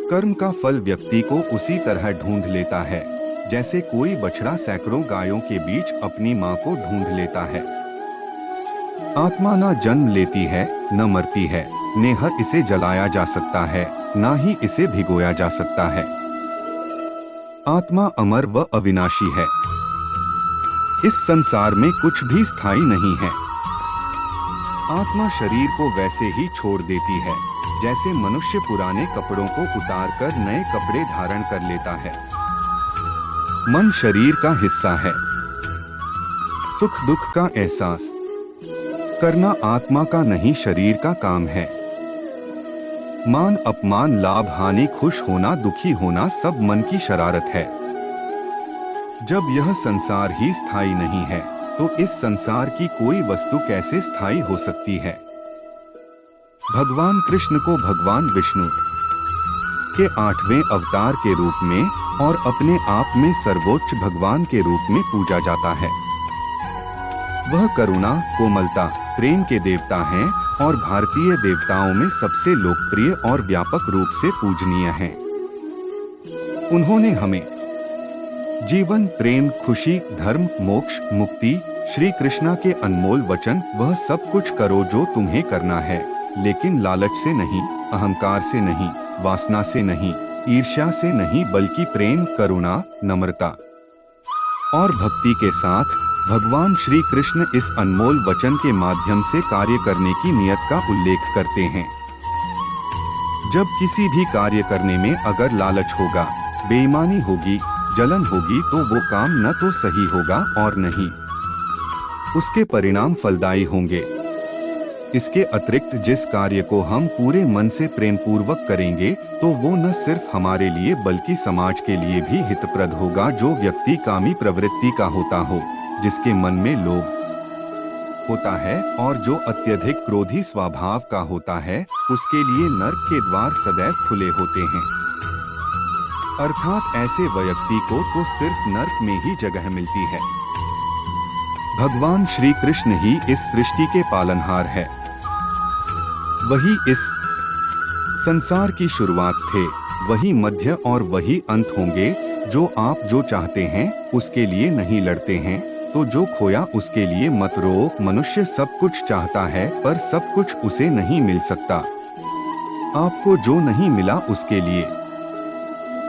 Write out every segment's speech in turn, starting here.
कर्म का फल व्यक्ति को उसी तरह ढूंढ लेता है जैसे कोई बछड़ा सैकड़ों गायों के बीच अपनी मां को ढूंढ लेता है। आत्मा न जन्म लेती है, न मरती है, न इसे जलाया जा सकता है, ना ही इसे भिगोया जा सकता है। आत्मा अमर व अविनाशी है। इस संसार में कुछ भी स्थायी नहीं है। आत्मा शरीर को वैसे ही छोड़ देती है जैसे मनुष्य पुराने कपड़ों को उतारकर नए कपड़े धारण कर लेता है। मन शरीर का हिस्सा है। सुख दुख का एहसास करना आत्मा का नहीं, शरीर का काम है। मान अपमान, लाभ हानि, खुश होना, दुखी होना सब मन की शरारत है। जब यह संसार ही स्थायी नहीं है तो इस संसार की कोई वस्तु कैसे स्थायी हो सकती है। भगवान कृष्ण को भगवान विष्णु के 8वें अवतार के रूप में और अपने आप में सर्वोच्च भगवान के रूप में पूजा जाता है। वह करुणा, कोमलता, प्रेम के देवता हैं और भारतीय देवताओं में सबसे लोकप्रिय और व्यापक रूप से पूजनीय हैं। उन्होंने हमें जीवन, प्रेम, खुशी, धर्म, मोक्ष, मुक्ति, श्री कृष्णा के अनमोल वचन, वह सब कुछ करो जो तुम्हें करना है, लेकिन लालच से नहीं, अहंकार से नहीं, वासना से नहीं, ईर्ष्या से नहीं, बल्कि प्रेम, करुणा, नम्रता और भक्ति के साथ भगवान श्री कृष्ण इस अनमोल वचन के माध्यम से कार्य करने की नियत का उल्लेख करते हैं। जब किसी भी कार्य करने में अगर लालच होगा, बेईमानी होगी, जलन होगी तो वो काम न तो सही होगा और नहीं उसके परिणाम फलदायी होंगे। इसके अतिरिक्त जिस कार्य को हम पूरे मन से प्रेम पूर्वक करेंगे तो वो न सिर्फ हमारे लिए बल्कि समाज के लिए भी हितप्रद होगा। जो व्यक्ति कामी प्रवृत्ति का होता हो, जिसके मन में लोभ होता है और जो अत्यधिक क्रोधी स्वभाव का होता है, उसके लिए नर्क के द्वार सदैव खुले होते हैं। अर्थात ऐसे व्यक्ति को तो सिर्फ नर्क में ही जगह मिलती है। भगवान श्री कृष्ण ही इस सृष्टि के पालनहार है। वही इस संसार की शुरुआत थे, वही मध्य और वही अंत होंगे। जो आप जो चाहते हैं उसके लिए नहीं लड़ते हैं तो जो खोया उसके लिए मत रो। मनुष्य सब कुछ चाहता है पर सब कुछ उसे नहीं मिल सकता। आपको जो नहीं मिला उसके लिए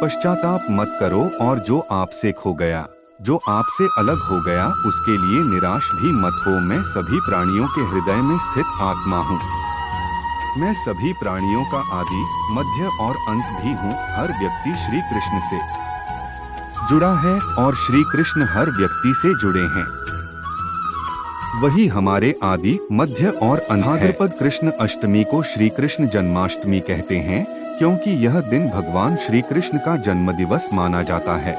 पश्चाताप मत करो और जो आपसे खो गया, जो आपसे अलग हो गया, उसके लिए निराश भी मत हो। मैं सभी प्राणियों के हृदय में स्थित आत्मा हूँ। मैं सभी प्राणियों का आदि, मध्य और अंत भी हूँ। हर व्यक्ति श्री कृष्ण से जुड़ा है और श्री कृष्ण हर व्यक्ति से जुड़े हैं। वही हमारे आदि, मध्य और अंत है। भाद्रपद कृष्ण अष्टमी को श्री कृष्ण जन्माष्टमी कहते हैं क्योंकि यह दिन भगवान श्री कृष्ण का जन्म दिवस माना जाता है।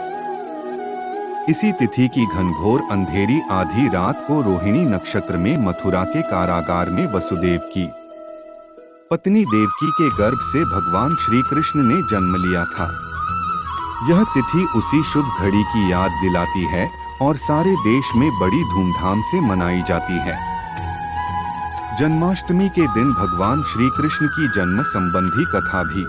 इसी तिथि की घनघोर अंधेरी आधी रात को रोहिणी नक्षत्र में मथुरा के कारागार में वसुदेव की पत्नी देवकी के गर्भ से भगवान श्री कृष्ण ने जन्म लिया था। यह तिथि उसी शुभ घड़ी की याद दिलाती है और सारे देश में बड़ी धूमधाम से मनाई जाती है। जन्माष्टमी के दिन भगवान श्री कृष्ण की जन्म संबंधी कथा भी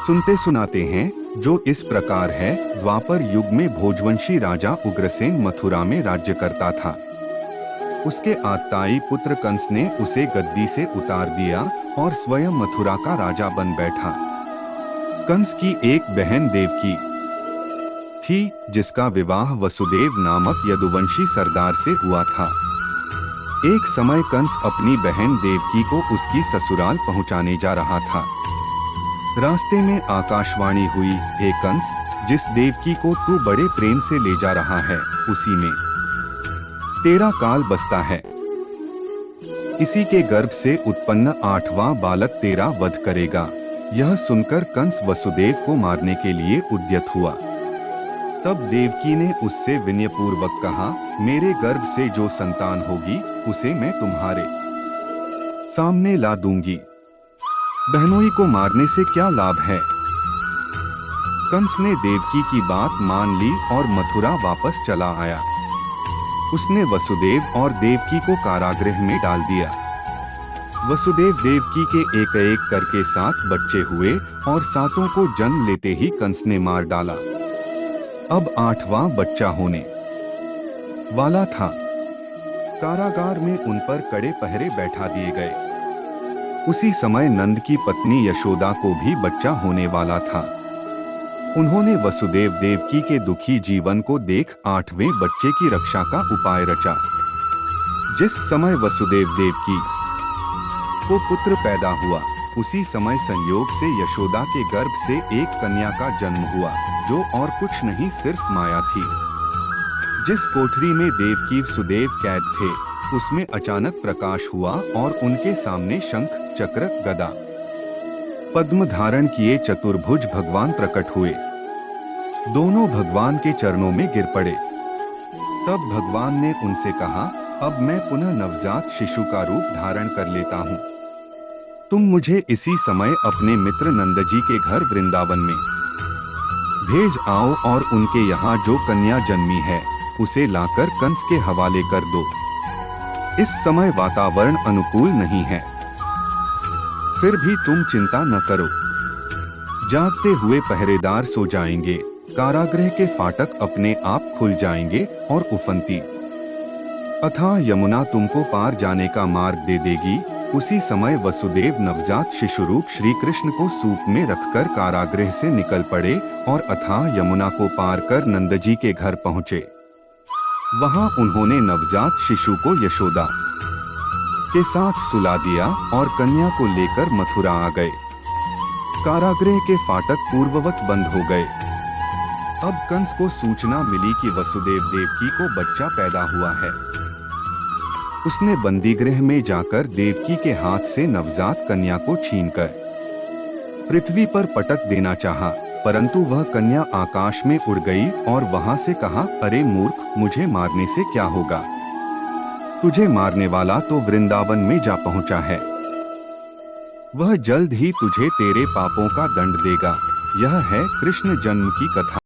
सुनते सुनाते हैं, जो इस प्रकार है। द्वापर युग में भोजवंशी राजा उग्रसेन मथुरा में राज्य करता था। उसके आत्ताई पुत्र कंस ने उसे गद्दी से उतार दिया और स्वयं मथुरा का राजा बन बैठा। कंस की एक बहन देवकी थी जिसका विवाह वसुदेव नामक यदुवंशी सरदार से हुआ था। एक समय कंस अपनी बहन देवकी को उसकी ससुराल पहुंचाने जा रहा था। रास्ते में आकाशवाणी हुई, हे कंस, जिस देवकी को तू बड़े प्रेम से ले जा रहा है उसी में तेरा काल बसता है। इसी के गर्भ से उत्पन्न 8वां बालक तेरा वध करेगा। यह सुनकर कंस वसुदेव को मारने के लिए उद्यत हुआ। तब देवकी ने उससे विनयपूर्वक कहा, मेरे गर्भ से जो संतान होगी उसे मैं तुम्हारे सामने ला दूंगी। बहनोई को मारने से क्या लाभ है। कंस ने देवकी की बात मान ली और मथुरा वापस चला आया। उसने वसुदेव और देवकी को कारागृह में डाल दिया। वसुदेव देवकी के एक एक करके 7 बच्चे हुए और सातों को जन्म लेते ही कंस ने मार डाला। अब 8वां बच्चा होने वाला था। कारागार में उन पर कड़े पहरे बैठा दिए गए। उसी समय नंद की पत्नी यशोदा को भी बच्चा होने वाला था। उन्होंने वसुदेव देवकी के दुखी जीवन को देख 8वें बच्चे की रक्षा का उपाय रचा। जिस समय वसुदेव देवकी को पुत्र पैदा हुआ, उसी समय संयोग से यशोदा के गर्भ से एक कन्या का जन्म हुआ, जो और कुछ नहीं सिर्फ माया थी। जिस कोठरी में देवकी सुदेव कैद थे, उसमें अचानक प्रकाश हुआ और उनके सामने शंख, चक्र, गदा, पद्म धारण किए चतुर्भुज भगवान प्रकट हुए। दोनों भगवान के चरणों में गिर पड़े। तब भगवान ने उनसे कहा, अब मैं पुनः नवजात शिशु का रूप धारण कर लेता हूँ। तुम मुझे इसी समय अपने मित्र नंदजी के घर वृंदावन में भेज आओ और उनके यहाँ जो कन्या जन्मी है, उसे लाकर कंस के हवाले कर दो। इस समय वातावरण अनुकूल नहीं है, फिर भी तुम चिंता न करो। जागते हुए पहरेदार सो जाएंगे, कारागृह के फाटक अपने आप खुल जाएंगे और उफनती अथाह यमुना तुमको पार जाने का मार्ग दे देगी। उसी समय वसुदेव नवजात शिशु रूप श्री कृष्ण को सूप में रखकर कारागृह से निकल पड़े और अथाह यमुना को पार कर नंदजी के घर पहुँचे। वहां उन्होंने नवजात शिशु को यशोदा के साथ सुला दिया और कन्या को लेकर मथुरा आ गए। कारागृह के फाटक पूर्ववत बंद हो गए। अब कंस को सूचना मिली कि वसुदेव देवकी को बच्चा पैदा हुआ है। उसने बंदीगृह में जाकर देवकी के हाथ से नवजात कन्या को छीनकर पृथ्वी पर पटक देना चाहा, परंतु वह कन्या आकाश में उड़ गई और वहां से कहा, अरे मूर्ख, मुझे मारने से क्या होगा? तुझे मारने वाला तो वृंदावन में जा पहुंचा है। वह जल्द ही तुझे तेरे पापों का दंड देगा। यह है कृष्ण जन्म की कथा।